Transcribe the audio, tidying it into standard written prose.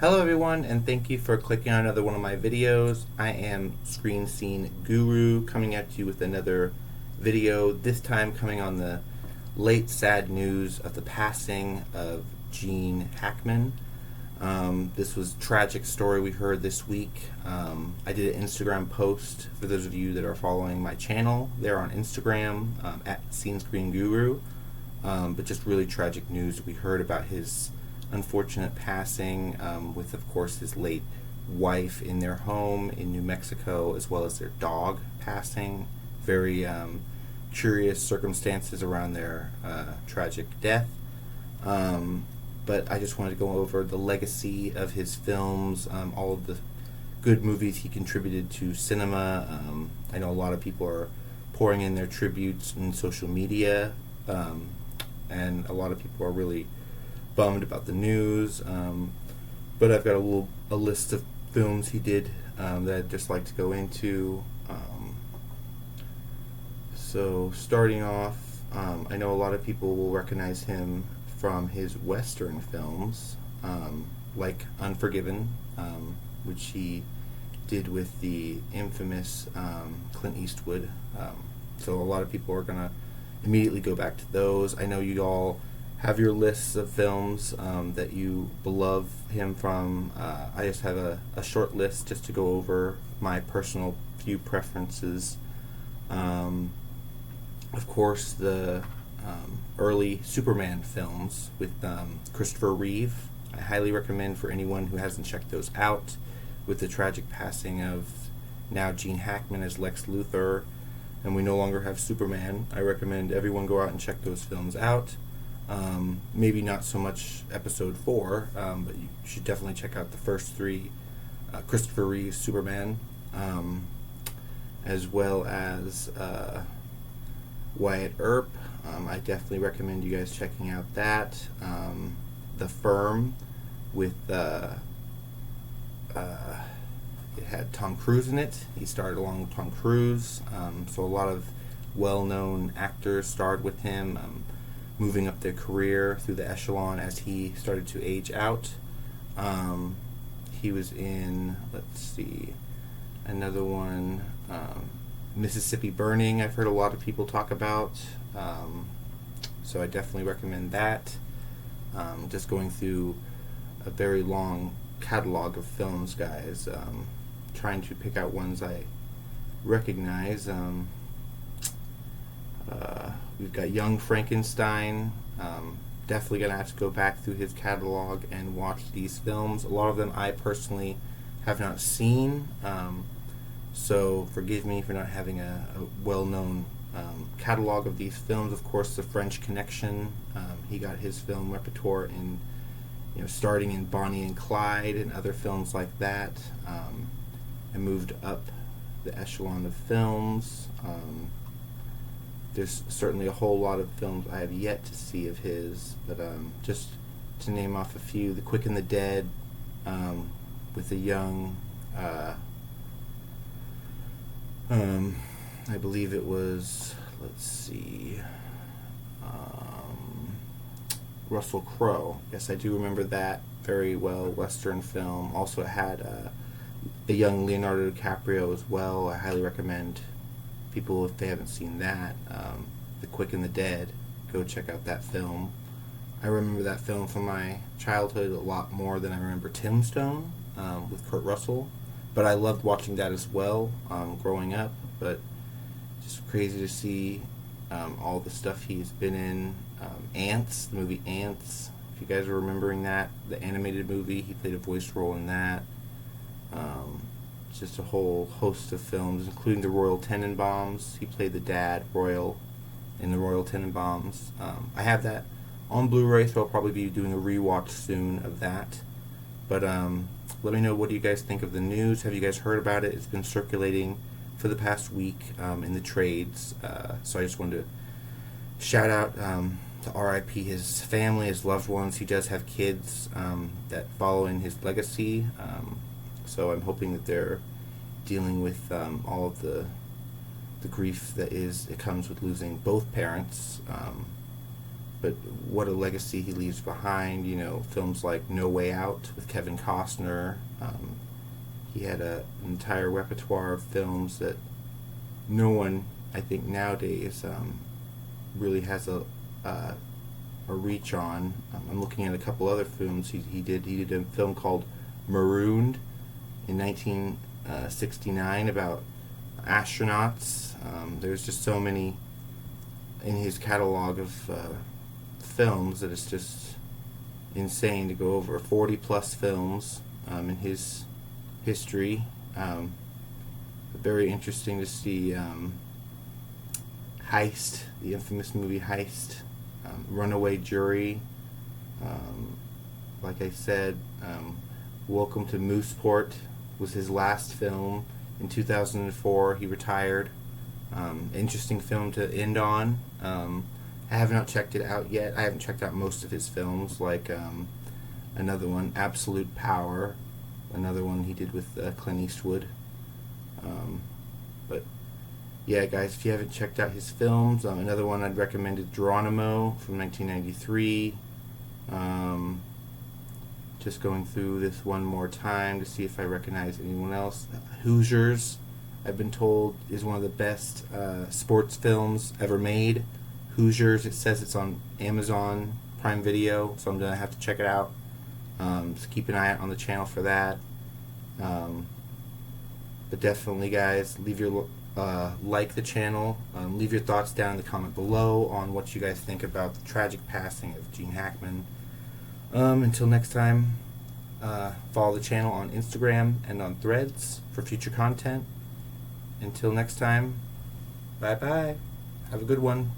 Hello everyone, and thank you for clicking on another one of my videos. I am Screen Scene Guru coming at you with another video, this time coming on the late sad news of the passing of Gene Hackman. This was a tragic story we heard this week. I did an Instagram post for those of you that are following my channel there on Instagram at Scene Screen Guru. But just really tragic news we heard about his unfortunate passing, with of course his late wife in their home in New Mexico, as well as their dog passing. Very curious circumstances around their tragic death. But I just wanted to go over the legacy of his films, all of the good movies he contributed to cinema. I know a lot of people are pouring in their tributes in social media, and a lot of people are really bummed about the news, but I've got a list of films he did that I'd just like to go into. So starting off, I know a lot of people will recognize him from his Western films, like Unforgiven, which he did with the infamous Clint Eastwood. So a lot of people are going to immediately go back to those. I know you all have your lists of films that you love him from. I just have a short list just to go over my personal few preferences. Of course, the early Superman films with Christopher Reeve. I highly recommend for anyone who hasn't checked those out. With the tragic passing of now Gene Hackman as Lex Luthor, and we no longer have Superman, I recommend everyone go out and check those films out. Maybe not so much episode 4, but you should definitely check out the first 3 Christopher Reeve Superman, as well as Wyatt Earp. I definitely recommend you guys checking out that. The Firm with it had Tom Cruise in it. He starred along with Tom Cruise, so a lot of well-known actors starred with him, moving up their career through the echelon as he started to age out. He was in, let's see, another one, Mississippi Burning, I've heard a lot of people talk about, so I definitely recommend that. Just going through a very long catalog of films, guys, trying to pick out ones I recognize. We've got Young Frankenstein. Definitely going to have to go back through his catalog and watch these films. A lot of them I personally have not seen, so forgive me for not having a well-known catalog of these films. Of course, The French Connection. He got his film repertoire in, starting in Bonnie and Clyde and other films like that, and moved up the echelon of films. There's certainly a whole lot of films I have yet to see of his, but just to name off a few: The Quick and the Dead, with a young, I believe it was, let's see, Russell Crowe. Yes, I do remember that very well. Western film. Also, it had a young Leonardo DiCaprio as well. I highly recommend people, if they haven't seen that, The Quick and the Dead, go check out that film. I remember that film from my childhood a lot more than I remember Tombstone, with Kurt Russell, but I loved watching that as well, growing up. But just crazy to see all the stuff he's been in. Ants, the movie Ants, if you guys are remembering that, the animated movie, he played a voice role in that. Just a whole host of films, including the Royal Tenenbaums. He played the dad, Royal, in the Royal Tenenbaums. I have that on Blu-ray, so I'll probably be doing a rewatch soon of that. But let me know, what do you guys think of the news? Have you guys heard about it? It's been circulating for the past week in the trades. So I just wanted to shout out to RIP his family, his loved ones. He does have kids that follow in his legacy. So I'm hoping that they're dealing with all of the grief that it comes with losing both parents. but what a legacy he leaves behind. You know, films like No Way Out with Kevin Costner. He had an entire repertoire of films that no one, I think, nowadays really has a reach on. I'm looking at a couple other films he did. He did a film called Marooned in 1969 about astronauts. There's just so many in his catalog of films that it's just insane to go over. 40 plus films in his history. Very interesting to see Heist, the infamous movie Heist, Runaway Jury. Like I said, Welcome to Mooseport was his last film. In 2004, he retired. Interesting film to end on. I have not checked it out yet. I haven't checked out most of his films, like another one, Absolute Power, another one he did with Clint Eastwood. But yeah, guys, if you haven't checked out his films, another one I'd recommend is Geronimo from 1993. Just going through this one more time to see if I recognize anyone else. Hoosiers, I've been told, is one of the best sports films ever made. Hoosiers, it says it's on Amazon Prime Video, so I'm going to have to check it out. So keep an eye out on the channel for that. But definitely, guys, leave your like the channel. Leave your thoughts down in the comment below on what you guys think about the tragic passing of Gene Hackman. Until next time, follow the channel on Instagram and on Threads for future content. Until next time, bye-bye. Have a good one.